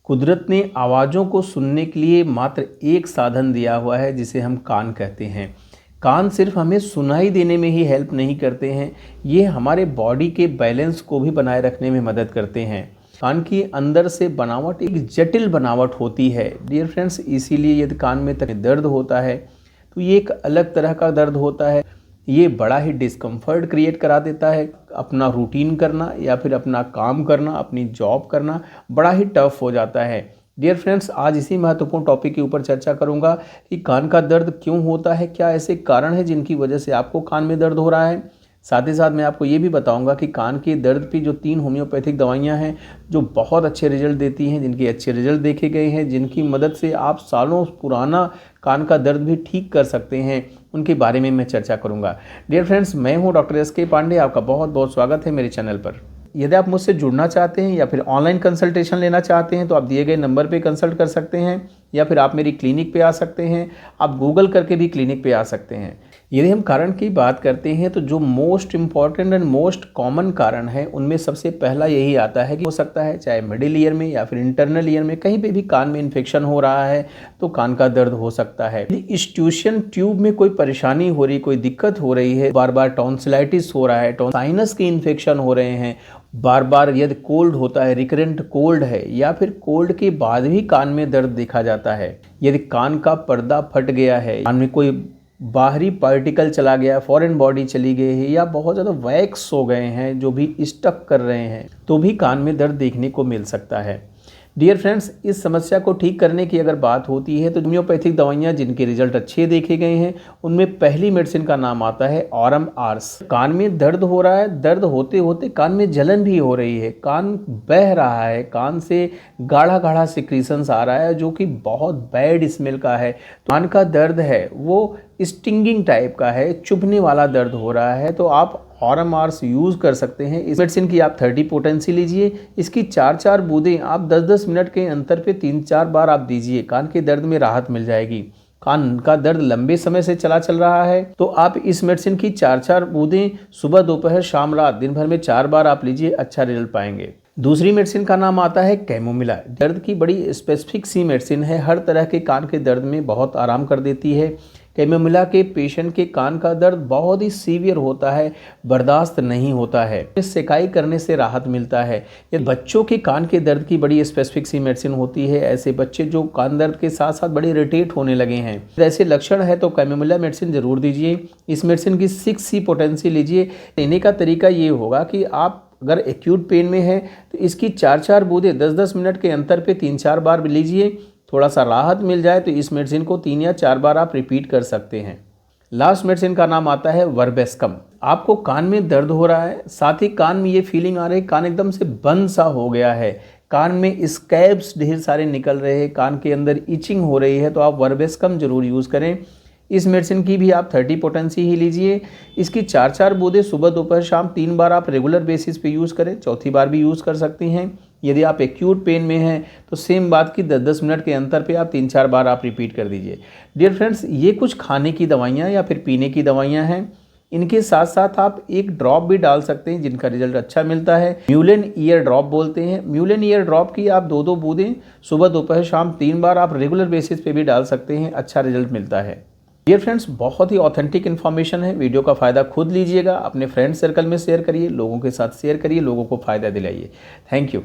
कुदरत ने आवाज़ों को सुनने के लिए मात्र एक साधन दिया हुआ है जिसे हम कान कहते हैं। कान सिर्फ हमें सुनाई देने में ही हेल्प नहीं करते हैं, ये हमारे बॉडी के बैलेंस को भी बनाए रखने में मदद करते हैं। कान की अंदर से बनावट एक जटिल बनावट होती है डियर फ्रेंड्स, इसीलिए यदि कान में तक दर्द होता है तो ये एक अलग तरह का दर्द होता है। ये बड़ा ही डिस्कम्फर्ट क्रिएट करा देता है। अपना रूटीन करना या फिर अपना काम करना, अपनी जॉब करना बड़ा ही टफ हो जाता है। डियर फ्रेंड्स, आज इसी महत्वपूर्ण टॉपिक के ऊपर चर्चा करूंगा कि कान का दर्द क्यों होता है, क्या ऐसे कारण हैं जिनकी वजह से आपको कान में दर्द हो रहा है। साथ ही साथ मैं आपको ये भी बताऊंगा कि कान के दर्द की जो 3 होम्योपैथिक दवाइयां हैं जो बहुत अच्छे रिजल्ट देती हैं, जिनके अच्छे रिजल्ट देखे गए हैं, जिनकी मदद से आप सालों पुराना कान का दर्द भी ठीक कर सकते हैं, उनके बारे में मैं चर्चा करूंगा। डियर फ्रेंड्स, मैं हूं डॉक्टर एस के पांडे, आपका बहुत बहुत स्वागत है मेरे चैनल पर। यदि आप मुझसे जुड़ना चाहते हैं या फिर ऑनलाइन कंसल्टेशन लेना चाहते हैं तो आप दिए गए नंबर पे कंसल्ट कर सकते हैं, या फिर आप मेरी क्लिनिक पे आ सकते हैं। आप गूगल करके भी क्लिनिक पे आ सकते हैं। यदि हम कारण की बात करते हैं तो जो most important and most common कारण है उनमें सबसे पहला यही आता है कि हो सकता है चाहे मिडिल ईयर में या फिर इंटरनल ईयर में कहीं पे भी कान में इन्फेक्शन हो रहा है तो कान का दर्द हो सकता है। यदि स्ट्यूशन ट्यूब में कोई परेशानी हो रही, कोई दिक्कत हो रही है, बार बार टॉन्सिलाइटिस हो रहा है, साइनस के इन्फेक्शन हो रहे हैं, बार बार यदि कोल्ड होता है, रिकरेंट कोल्ड है, या फिर कोल्ड के बाद भी कान में दर्द देखा जाता है, यदि कान का पर्दा फट गया है, कान में कोई बाहरी पार्टिकल चला गया, फॉरेन बॉडी चली गई है, या बहुत ज़्यादा वैक्स हो गए हैं जो भी स्टक कर रहे हैं, तो भी कान में दर्द देखने को मिल सकता है। डियर फ्रेंड्स, इस समस्या को ठीक करने की अगर बात होती है तो होम्योपैथिक दवाइयाँ जिनके रिजल्ट अच्छे देखे गए हैं उनमें पहली मेडिसिन का नाम आता है ऑरम आर्स। कान में दर्द हो रहा है, दर्द होते होते कान में जलन भी हो रही है, कान बह रहा है, कान से गाढ़ा गाढ़ा सिक्रीशंस आ रहा है जो कि बहुत बैड स्मेल का है। कान का दर्द है वो स्टिंगिंग टाइप का है, चुभने वाला दर्द हो रहा है, तो आप ऑरम आर्स यूज़ कर सकते हैं। इस मेडिसिन की आप 30 पोटेंसी लीजिए। इसकी 4-4 बूंदें आप 10-10 मिनट के अंतर पे 3-4 बार आप दीजिए, कान के दर्द में राहत मिल जाएगी। कान का दर्द लंबे समय से चल रहा है तो आप इस मेडिसिन की 4-4 बूंदें सुबह, दोपहर, शाम, रात, दिन भर में 4 बार आप लीजिए, अच्छा रिजल्ट पाएंगे। दूसरी मेडिसिन का नाम आता है कैमोमिला। दर्द की बड़ी स्पेसिफिक सी मेडिसिन है, हर तरह के कान के दर्द में बहुत आराम कर देती है। कैमोमिला के पेशेंट के कान का दर्द बहुत ही सीवियर होता है, बर्दाश्त नहीं होता है, सेकाई करने से राहत मिलता है। ये बच्चों के कान के दर्द की बड़ी स्पेसिफिक सी मेडिसिन होती है। ऐसे बच्चे जो कान दर्द के साथ साथ बड़े इरिटेट होने लगे हैं, ऐसे लक्षण है तो कैमोमिला मेडिसिन जरूर दीजिए। इस मेडिसिन की 6C पोटेंसी लीजिए। लेने का तरीका ये होगा कि आप अगर एक्यूट पेन में है तो इसकी 4-4 बूंदें 10-10 मिनट के अंतर पे 3-4 बार लीजिए। थोड़ा सा राहत मिल जाए तो इस मेडिसिन को 3 या 4 बार आप रिपीट कर सकते हैं। लास्ट मेडिसिन का नाम आता है वर्बेस्कम। आपको कान में दर्द हो रहा है, साथ ही कान में ये फीलिंग आ रही है कान एकदम से बंद सा हो गया है, कान में स्कैब्स ढेर सारे निकल रहे हैं, कान के अंदर इचिंग हो रही है, तो आप वर्बेस्कम जरूर यूज़ करें। इस मेडिसिन की भी आप 30 पोटेंसी ही लीजिए। इसकी 4-4 बूंदें सुबह, दोपहर, शाम 3 बार आप रेगुलर बेसिस पे यूज़ करें, चौथी बार भी यूज़ कर सकती हैं। यदि आप एक्यूट पेन में हैं तो सेम बात की 10-10 मिनट के अंतर पे आप 3-4 बार आप रिपीट कर दीजिए। डियर फ्रेंड्स, ये कुछ खाने की दवाइयाँ या फिर पीने की दवाइयाँ हैं। इनके साथ साथ आप एक ड्रॉप भी डाल सकते हैं जिनका रिजल्ट अच्छा मिलता है, म्यूलेन ईयर ड्रॉप बोलते हैं। म्यूलेन ईयर ड्रॉप की आप 2-2 बूंदें सुबह, दोपहर, शाम 3 बार आप रेगुलर बेसिस पे भी डाल सकते हैं, अच्छा रिजल्ट मिलता है। डियर फ्रेंड्स, बहुत ही ऑथेंटिक इन्फॉर्मेशन है, वीडियो का फ़ायदा खुद लीजिएगा, अपने फ्रेंड सर्कल में शेयर करिए, लोगों के साथ शेयर करिए, लोगों को फ़ायदा दिलाइए। Thank you.